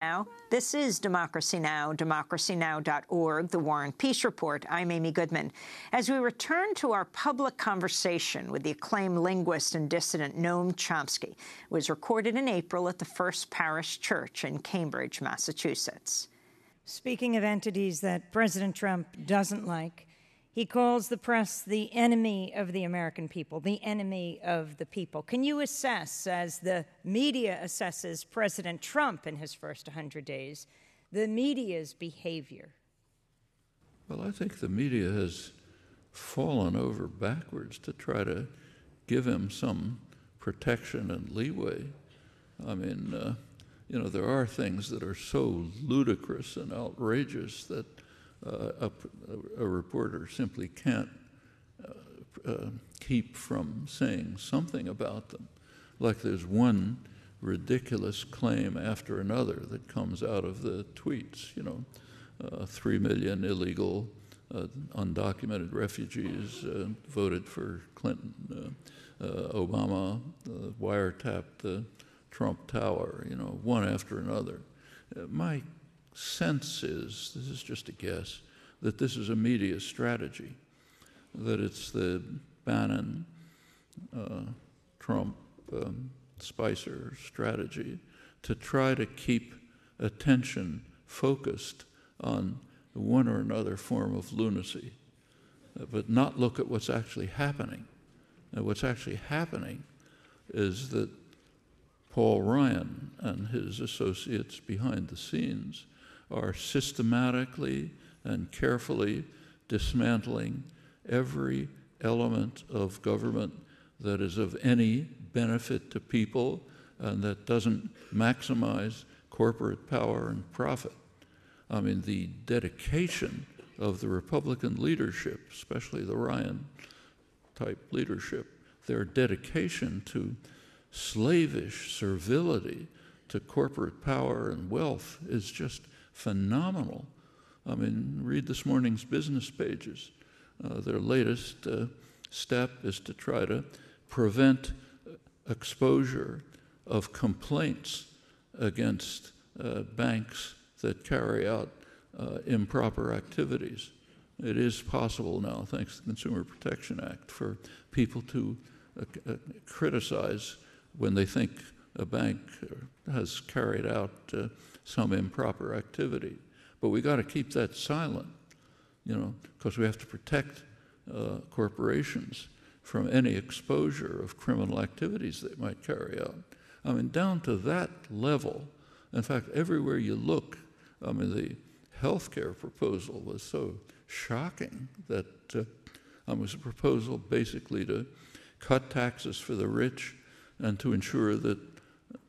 Now, this is Democracy Now!, democracynow.org, The War and Peace Report. I'm Amy Goodman. As we return to our public conversation with the acclaimed linguist and dissident Noam Chomsky, it was recorded in April at the First Parish Church in Cambridge, Massachusetts. Speaking of entities that President Trump doesn't like, he calls the press the enemy of the American people, the enemy of the people. Can you assess, as the media assesses President Trump in his first 100 days, the media's behavior? Well, I think the media has fallen over backwards to try to give him some protection and leeway. I mean, there are things that are so ludicrous and outrageous that a reporter simply can't keep from saying something about them. Like there's one ridiculous claim after another that comes out of the tweets, 3 million illegal undocumented refugees voted for Clinton, Obama wiretapped the Trump Tower, one after another. My sense is, this is just a guess, that this is a media strategy, that it's the Bannon, Trump, Spicer strategy to try to keep attention focused on one or another form of lunacy, but not look at what's actually happening. And what's actually happening is that Paul Ryan and his associates behind the scenes are systematically and carefully dismantling every element of government that is of any benefit to people and that doesn't maximize corporate power and profit. I mean, the dedication of the Republican leadership, especially the Ryan-type leadership, their dedication to slavish servility to corporate power and wealth is just phenomenal. I mean, read this morning's business pages. Their latest step is to try to prevent exposure of complaints against banks that carry out improper activities. It is possible now, thanks to the Consumer Protection Act, for people to criticize when they think a bank has carried out some improper activity. But we got to keep that silent, because we have to protect corporations from any exposure of criminal activities they might carry out. I mean, down to that level. In fact, everywhere you look, I mean, the healthcare proposal was so shocking that it was a proposal basically to cut taxes for the rich and to ensure that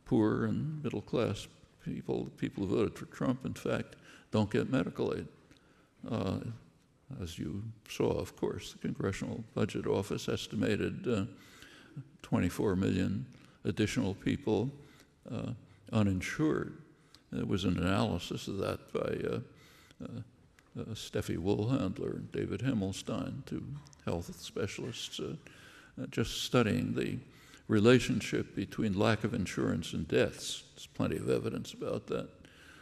poor and middle-class people who voted for Trump, in fact, don't get medical aid. As you saw, of course, the Congressional Budget Office estimated 24 million additional people uninsured. There was an analysis of that by Steffi Woolhandler and David Himmelstein, two health specialists, just studying the relationship between lack of insurance and deaths. There's plenty of evidence about that.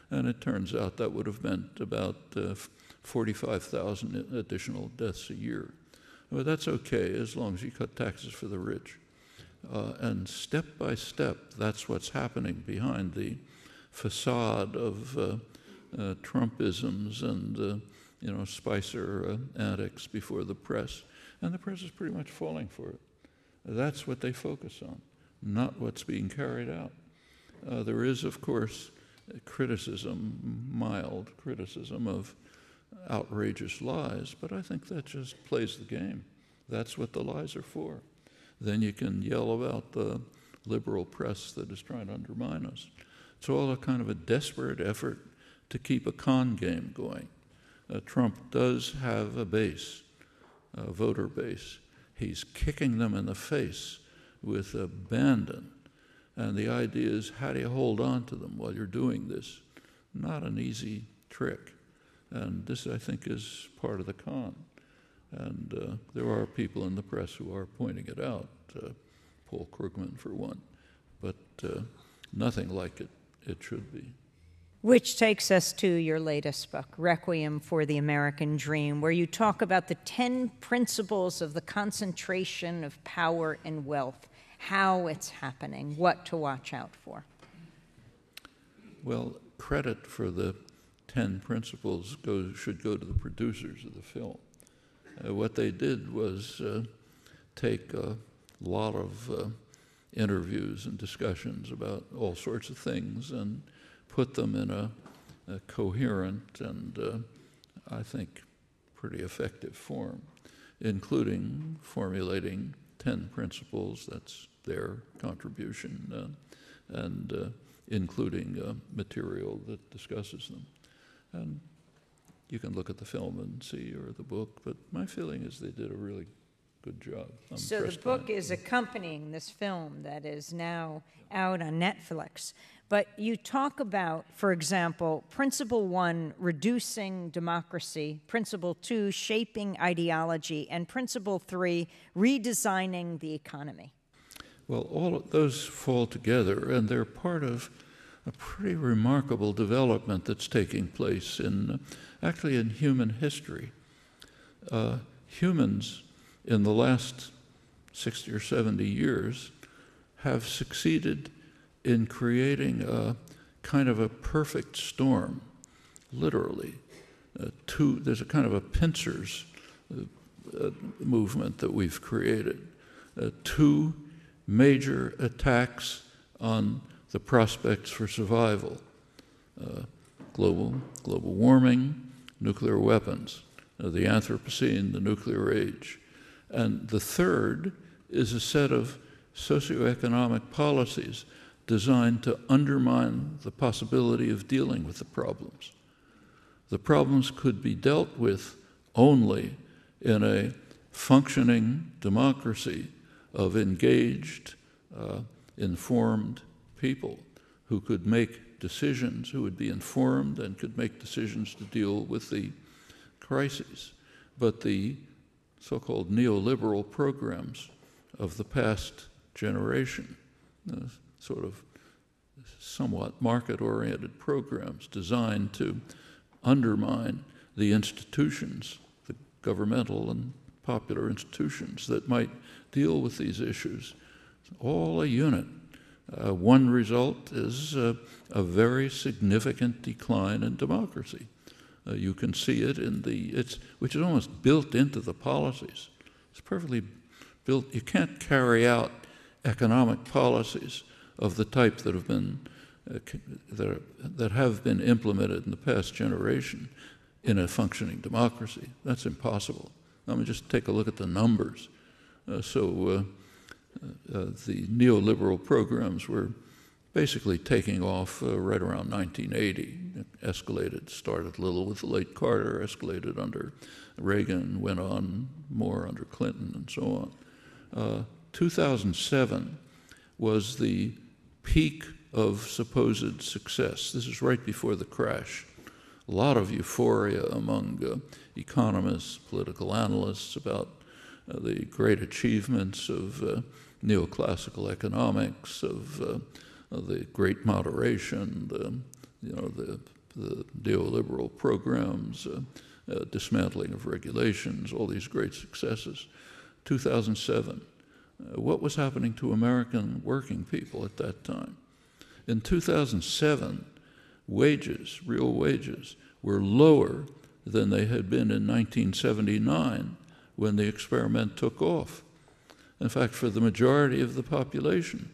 And it turns out that would have meant about 45,000 additional deaths a year. Well, that's okay as long as you cut taxes for the rich. And step by step, that's what's happening behind the facade of Trumpisms and Spicer antics before the press. And the press is pretty much falling for it. That's what they focus on, not what's being carried out. There is, of course, criticism, mild criticism of outrageous lies, but I think that just plays the game. That's what the lies are for. Then you can yell about the liberal press that is trying to undermine us. It's all a kind of a desperate effort to keep a con game going. Trump does have a base, a voter base. He's kicking them in the face with abandon. And the idea is, how do you hold on to them while you're doing this? Not an easy trick. And this, I think, is part of the con. And there are people in the press who are pointing it out, Paul Krugman for one, but nothing like it should be. Which takes us to your latest book, Requiem for the American Dream, where you talk about the 10 principles of the concentration of power and wealth, how it's happening, what to watch out for. Well, credit for the 10 principles should go to the producers of the film. What they did was take a lot of interviews and discussions about all sorts of things and put them in a coherent and, I think, pretty effective form, including formulating 10 principles. That's their contribution, and including material that discusses them. And you can look at the film and see, or the book, but my feeling is they did a really good job. So the book is accompanying this film that is now out on Netflix. But you talk about, for example, Principle 1, reducing democracy, Principle 2, shaping ideology, and Principle 3, redesigning the economy. Well, all of those fall together, and they're part of a pretty remarkable development that's taking place actually in human history. Humans in the last 60 or 70 years have succeeded in creating a kind of a perfect storm, literally. There's a kind of a pincers movement that we've created. 2 major attacks on the prospects for survival: global warming, nuclear weapons, the Anthropocene, the nuclear age. And the third is a set of socioeconomic policies designed to undermine the possibility of dealing with the problems. The problems could be dealt with only in a functioning democracy of engaged, informed people who could make decisions, who would be informed and could make decisions to deal with the crises. But the so-called neoliberal programs of the past generation, sort of somewhat market-oriented programs designed to undermine the institutions, the governmental and popular institutions that might deal with these issues, all a unit. One result is a very significant decline in democracy. You can see it which is almost built into the policies. It's perfectly built. You can't carry out economic policies of the type that have been implemented in the past generation in a functioning democracy. That's impossible. I mean, just take a look at the numbers. The neoliberal programs were basically taking off right around 1980. It started a little with the late Carter, escalated under Reagan, went on more under Clinton, and so on. 2007 was the peak of supposed success. This is right before the crash. A lot of euphoria among economists, political analysts about the great achievements of neoclassical economics, of the great moderation, the neoliberal programs, dismantling of regulations, all these great successes. 2007. What was happening to American working people at that time? In 2007, real wages, were lower than they had been in 1979 when the experiment took off. In fact, for the majority of the population,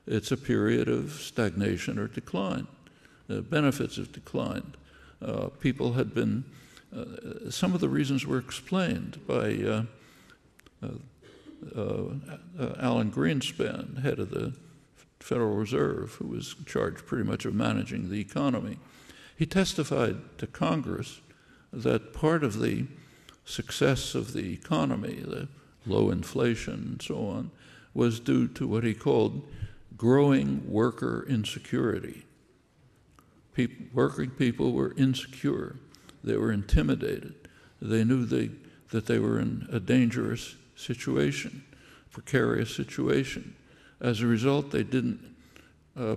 it's a period of stagnation or decline. Benefits have declined. People had been, some of the reasons were explained by Alan Greenspan, head of the Federal Reserve, who was charged pretty much of managing the economy. He testified to Congress that part of the success of the economy, the low inflation and so on, was due to what he called growing worker insecurity. Working people were insecure. They were intimidated. They knew that they were in a dangerous situation, precarious situation. As a result, they didn't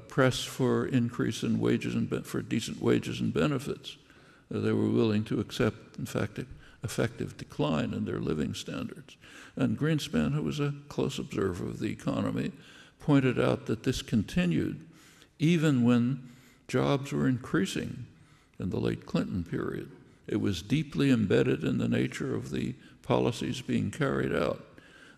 press for increase in wages and for decent wages and benefits. They were willing to accept, in fact, effective decline in their living standards. And Greenspan, who was a close observer of the economy, pointed out that this continued even when jobs were increasing in the late Clinton period. It was deeply embedded in the nature of the policies being carried out,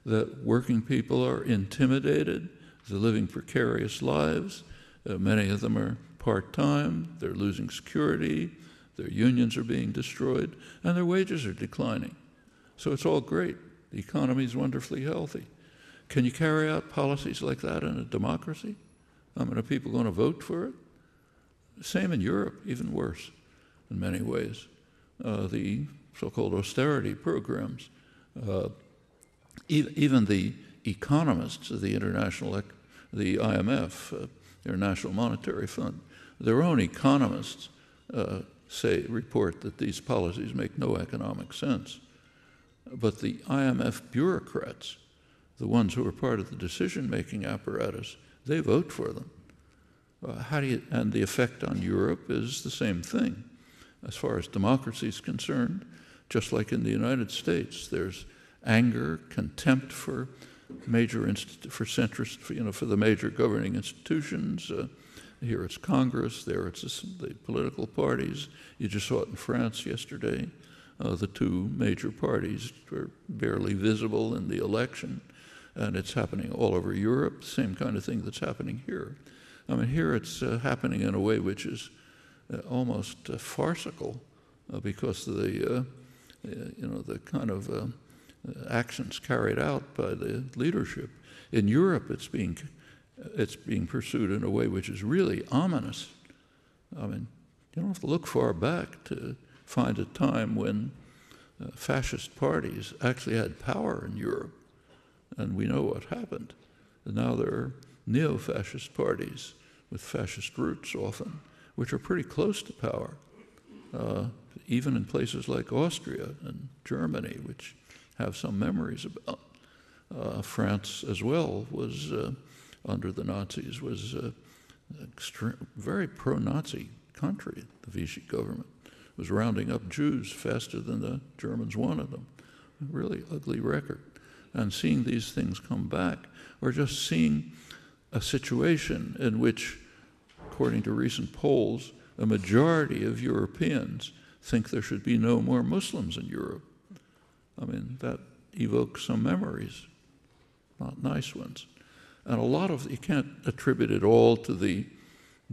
that working people are intimidated, they're living precarious lives, many of them are part-time, they're losing security, their unions are being destroyed, and their wages are declining. So it's all great. The economy is wonderfully healthy. Can you carry out policies like that in a democracy? I mean, are people going to vote for it? Same in Europe, even worse in many ways. The so-called austerity programs, even the economists of the IMF, International Monetary Fund, their own economists report that these policies make no economic sense. But the IMF bureaucrats, the ones who are part of the decision-making apparatus, they vote for them. And the effect on Europe is the same thing. As far as democracy is concerned, just like in the United States, there's anger, contempt for for the major governing institutions. Here it's Congress, there it's the political parties. You just saw it in France yesterday. The two major parties were barely visible in the election, and it's happening all over Europe, same kind of thing that's happening here. I mean, here it's happening in a way which is almost farcical because of the kind of actions carried out by the leadership. In Europe, it's being pursued in a way which is really ominous. I mean, you don't have to look far back to find a time when fascist parties actually had power in Europe, and we know what happened. And now there are neo-fascist parties with fascist roots often, which are pretty close to power, even in places like Austria and Germany, which have some memories about. France as well was, under the Nazis, was a very pro-Nazi country. The Vichy government was rounding up Jews faster than the Germans wanted them. A really ugly record. And seeing these things come back, or just seeing a situation in which, according to recent polls, a majority of Europeans think there should be no more Muslims in Europe. I mean, that evokes some memories, not nice ones. And a lot of, you can't attribute it all to the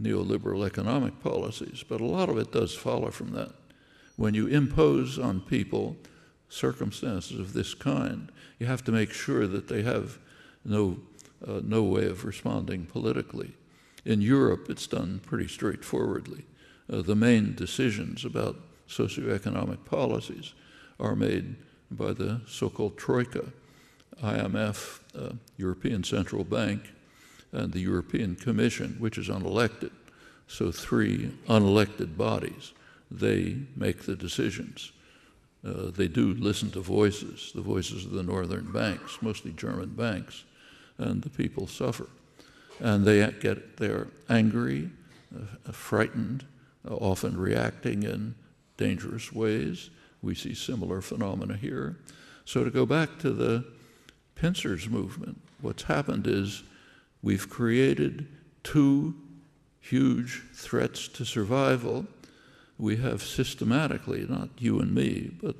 neoliberal economic policies, but a lot of it does follow from that. When you impose on people circumstances of this kind, you have to make sure that they have no way of responding politically. In Europe, it's done pretty straightforwardly. The main decisions about socioeconomic policies are made by the so-called Troika, IMF, European Central Bank, and the European Commission, which is unelected. So three unelected bodies, they make the decisions. They do listen to voices, the voices of the northern banks, mostly German banks, and the people suffer. And they're angry, frightened, often reacting in dangerous ways. We see similar phenomena here. So to go back to the pincers movement, what's happened is we've created two huge threats to survival. We have systematically, not you and me, but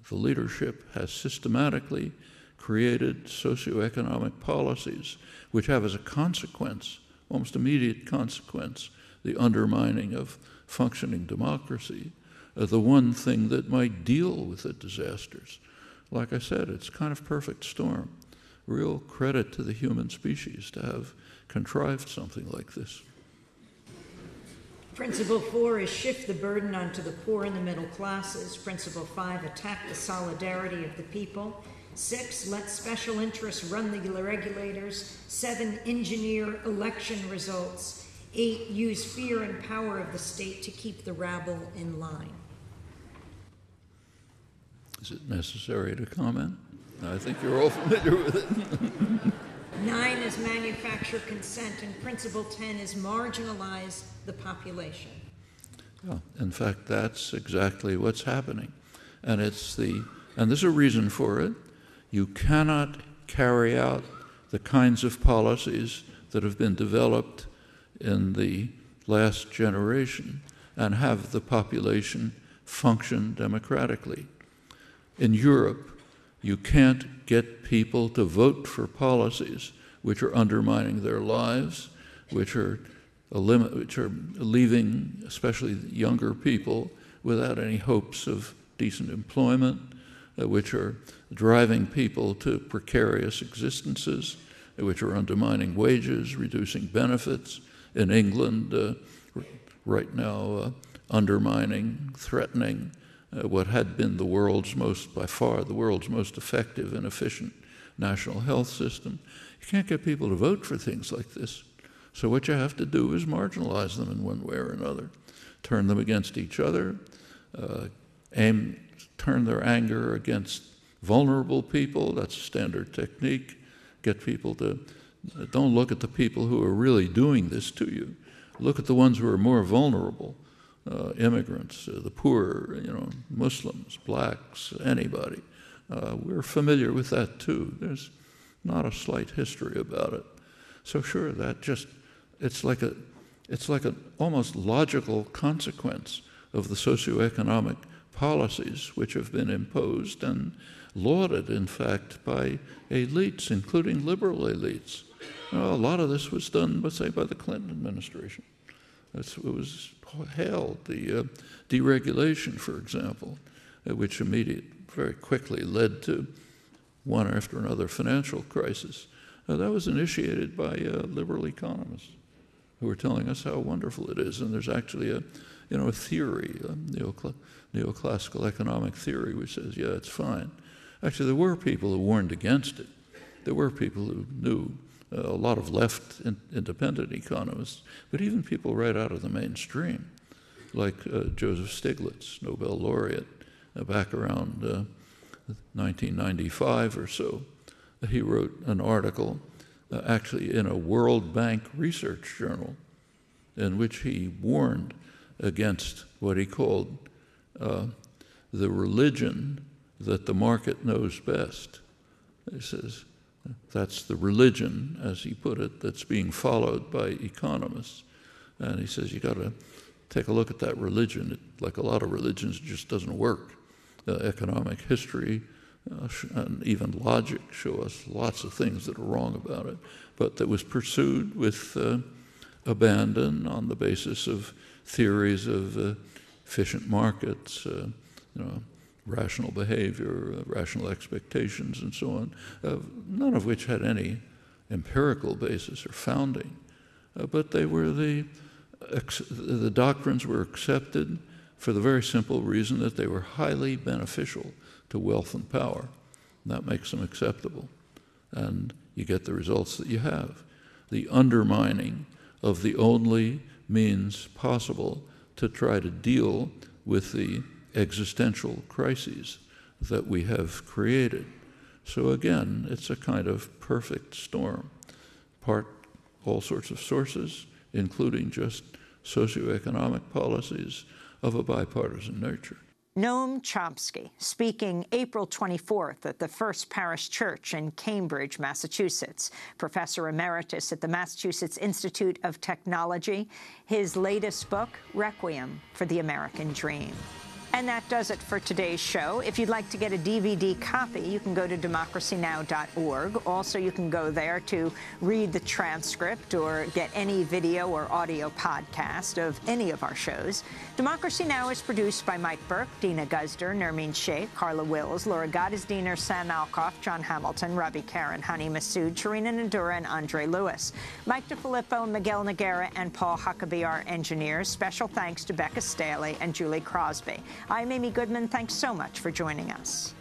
the leadership has systematically created socioeconomic policies which have as a consequence, almost immediate consequence, the undermining of functioning democracy, the one thing that might deal with the disasters. Like I said, it's kind of perfect storm. Real credit to the human species to have contrived something like this. Principle 4 is shift the burden onto the poor and the middle classes. Principle 5, attack the solidarity of the people. 6, let special interests run the regulators. 7, engineer election results. 8, use fear and power of the state to keep the rabble in line. Is it necessary to comment? I think you're all familiar with it. 9 is manufacture consent, and principle 10 is marginalize the population. Well, in fact, that's exactly what's happening. And there's a reason for it. You cannot carry out the kinds of policies that have been developed in the last generation and have the population function democratically. In Europe, you can't get people to vote for policies which are undermining their lives, which are leaving especially younger people without any hopes of decent employment, which are driving people to precarious existences, which are undermining wages, reducing benefits. In England, right now, undermining, threatening what had been by far the world's most effective and efficient national health system. You can't get people to vote for things like this. So what you have to do is marginalize them in one way or another, turn them against each other, turn their anger against vulnerable people. That's a standard technique. Get people to, don't look at the people who are really doing this to you. Look at the ones who are more vulnerable. Immigrants, the poor, Muslims, blacks, anybody. We're familiar with that too. There's not a slight history about it. So sure, it's like an almost logical consequence of the socioeconomic policies which have been imposed and lauded, in fact, by elites, including liberal elites. A lot of this was done, let's say, by the Clinton administration. It was hailed, the deregulation, for example, which very quickly led to one after another financial crisis. That was initiated by liberal economists who were telling us how wonderful it is. And there's actually a theory, a neoclassical economic theory, which says, yeah, it's fine. Actually, there were people who warned against it. There were people who knew, a lot of left independent economists, but even people right out of the mainstream, like Joseph Stiglitz, Nobel laureate, back around 1995 or so. He wrote an article actually in a World Bank research journal in which he warned against what he called the religion that the market knows best. He says, that's the religion, as he put it, that's being followed by economists. And he says, you got to take a look at that religion. Like a lot of religions, it just doesn't work. Economic history and even logic show us lots of things that are wrong about it, but that was pursued with abandon on the basis of theories of efficient markets, rational behavior, rational expectations, and so on, none of which had any empirical basis or founding. But they were the doctrines were accepted for the very simple reason that they were highly beneficial to wealth and power. And that makes them acceptable. And you get the results that you have. The undermining of the only means possible to try to deal with the existential crises that we have created. So again, it's a kind of perfect storm. All sorts of sources, including just socioeconomic policies of a bipartisan nature. Noam Chomsky, speaking April 24th at the First Parish Church in Cambridge, Massachusetts, professor emeritus at the Massachusetts Institute of Technology. His latest book, Requiem for the American Dream. And that does it for today's show. If you'd like to get a DVD copy, you can go to democracynow.org. Also, you can go there to read the transcript or get any video or audio podcast of any of our shows. Democracy Now! Is produced by Mike Burke, Dina Guzder, Nermeen Sheikh, Carla Wills, Laura Gottesdiener, Sam Alkoff, John Hamilton, Ravi Karen, Hani Massoud, Sharina Nadura, and Andre Lewis. Mike DeFilippo, Miguel Noguera, and Paul Huckabee are engineers. Special thanks to Becca Staley and Julie Crosby. I'm Amy Goodman. Thanks so much for joining us.